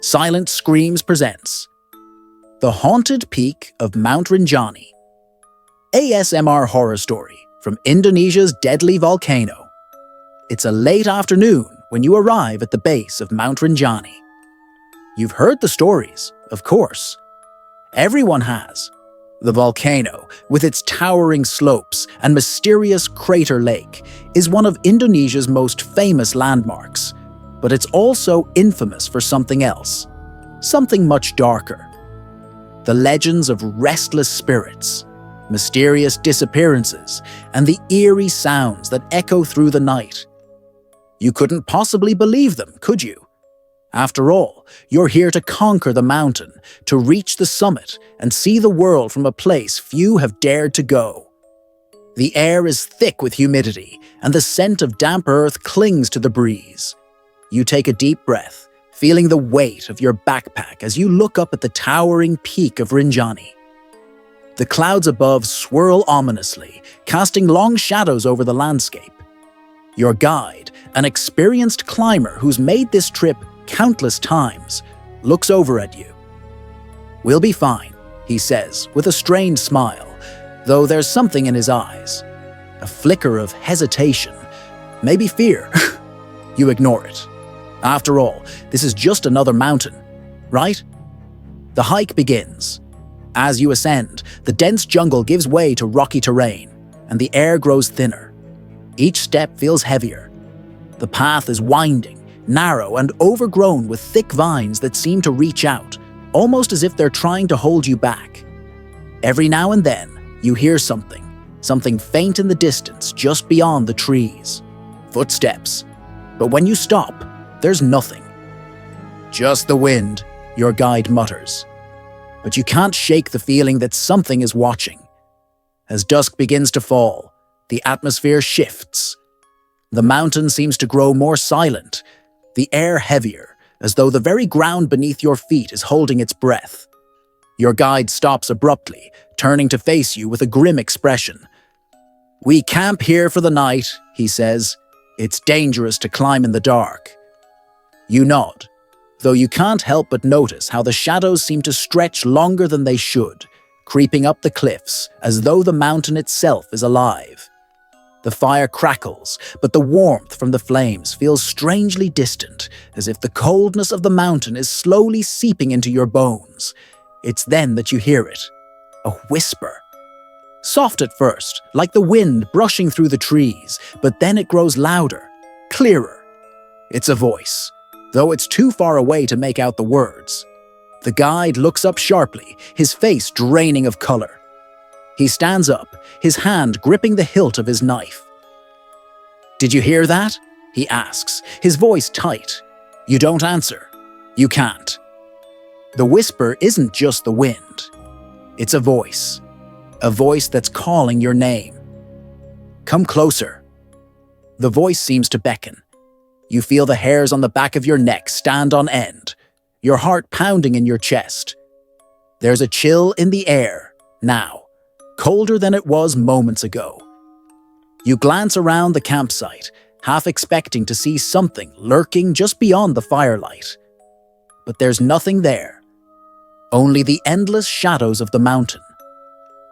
Silent Screams presents The Haunted Peak of Mount Rinjani, ASMR horror story from Indonesia's deadly volcano. It's a late afternoon when you arrive at the base of Mount Rinjani. You've heard the stories, of course. Everyone has. The volcano, with its towering slopes and mysterious crater lake, is one of Indonesia's most famous landmarks. But it's also infamous for something else, something much darker. The legends of restless spirits, mysterious disappearances, and the eerie sounds that echo through the night. You couldn't possibly believe them, could you? After all, you're here to conquer the mountain, to reach the summit and see the world from a place few have dared to go. The air is thick with humidity, and the scent of damp earth clings to the breeze. You take a deep breath, feeling the weight of your backpack as you look up at the towering peak of Rinjani. The clouds above swirl ominously, casting long shadows over the landscape. Your guide, an experienced climber who's made this trip countless times, looks over at you. "We'll be fine," he says with a strained smile, though there's something in his eyes. A flicker of hesitation, maybe fear. You ignore it. After all, this is just another mountain, right? The hike begins. As you ascend, the dense jungle gives way to rocky terrain, and the air grows thinner. Each step feels heavier. The path is winding, narrow, and overgrown with thick vines that seem to reach out, almost as if they're trying to hold you back. Every now and then, you hear something faint in the distance just beyond the trees. Footsteps. But when you stop, there's nothing. "Just the wind," your guide mutters. But you can't shake the feeling that something is watching. As dusk begins to fall, the atmosphere shifts. The mountain seems to grow more silent, the air heavier, as though the very ground beneath your feet is holding its breath. Your guide stops abruptly, turning to face you with a grim expression. "We camp here for the night," he says. "It's dangerous to climb in the dark." You nod, though you can't help but notice how the shadows seem to stretch longer than they should, creeping up the cliffs as though the mountain itself is alive. The fire crackles, but the warmth from the flames feels strangely distant, as if the coldness of the mountain is slowly seeping into your bones. It's then that you hear it, a whisper. Soft at first, like the wind brushing through the trees, but then it grows louder, clearer. It's a voice, though it's too far away to make out the words. The guide looks up sharply, his face draining of color. He stands up, his hand gripping the hilt of his knife. "Did you hear that?" he asks, his voice tight. You don't answer. You can't. The whisper isn't just the wind. It's a voice that's calling your name. "Come closer." The voice seems to beckon. You feel the hairs on the back of your neck stand on end, your heart pounding in your chest. There's a chill in the air, now, colder than it was moments ago. You glance around the campsite, half expecting to see something lurking just beyond the firelight. But there's nothing there, only the endless shadows of the mountain.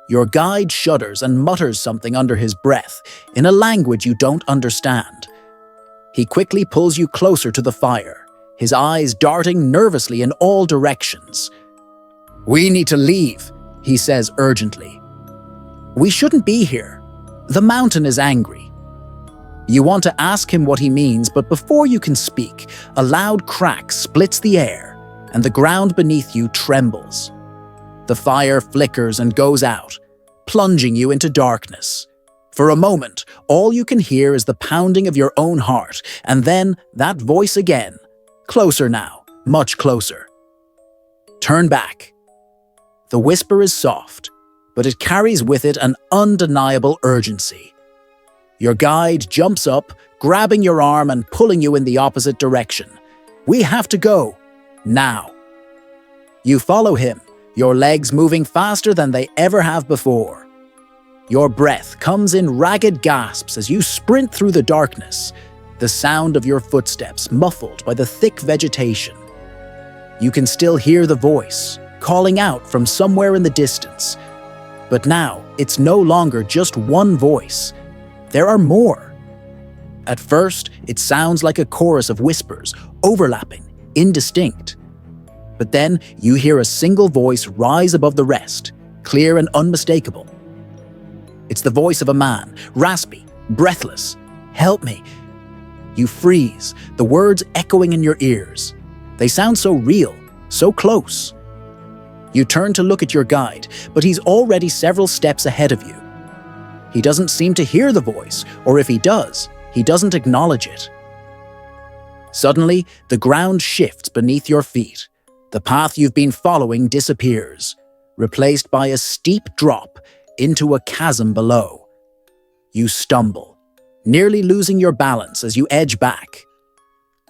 Your guide shudders and mutters something under his breath, in a language you don't understand. He quickly pulls you closer to the fire, his eyes darting nervously in all directions. "We need to leave," he says urgently. "We shouldn't be here. The mountain is angry." You want to ask him what he means, but before you can speak, a loud crack splits the air, and the ground beneath you trembles. The fire flickers and goes out, plunging you into darkness. For a moment, all you can hear is the pounding of your own heart, and then that voice again. Closer now, much closer. "Turn back." The whisper is soft, but it carries with it an undeniable urgency. Your guide jumps up, grabbing your arm and pulling you in the opposite direction. "We have to go. Now." You follow him, your legs moving faster than they ever have before. Your breath comes in ragged gasps as you sprint through the darkness, the sound of your footsteps muffled by the thick vegetation. You can still hear the voice, calling out from somewhere in the distance. But now, it's no longer just one voice. There are more. At first, it sounds like a chorus of whispers, overlapping, indistinct. But then, you hear a single voice rise above the rest, clear and unmistakable. It's the voice of a man, raspy, breathless. "Help me." You freeze, the words echoing in your ears. They sound so real, so close. You turn to look at your guide, but he's already several steps ahead of you. He doesn't seem to hear the voice, or if he does, he doesn't acknowledge it. Suddenly, the ground shifts beneath your feet. The path you've been following disappears, replaced by a steep drop into a chasm below. You stumble, nearly losing your balance as you edge back.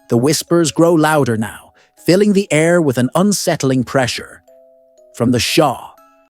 The whispers grow louder now, filling the air with an unsettling pressure. From the shaw,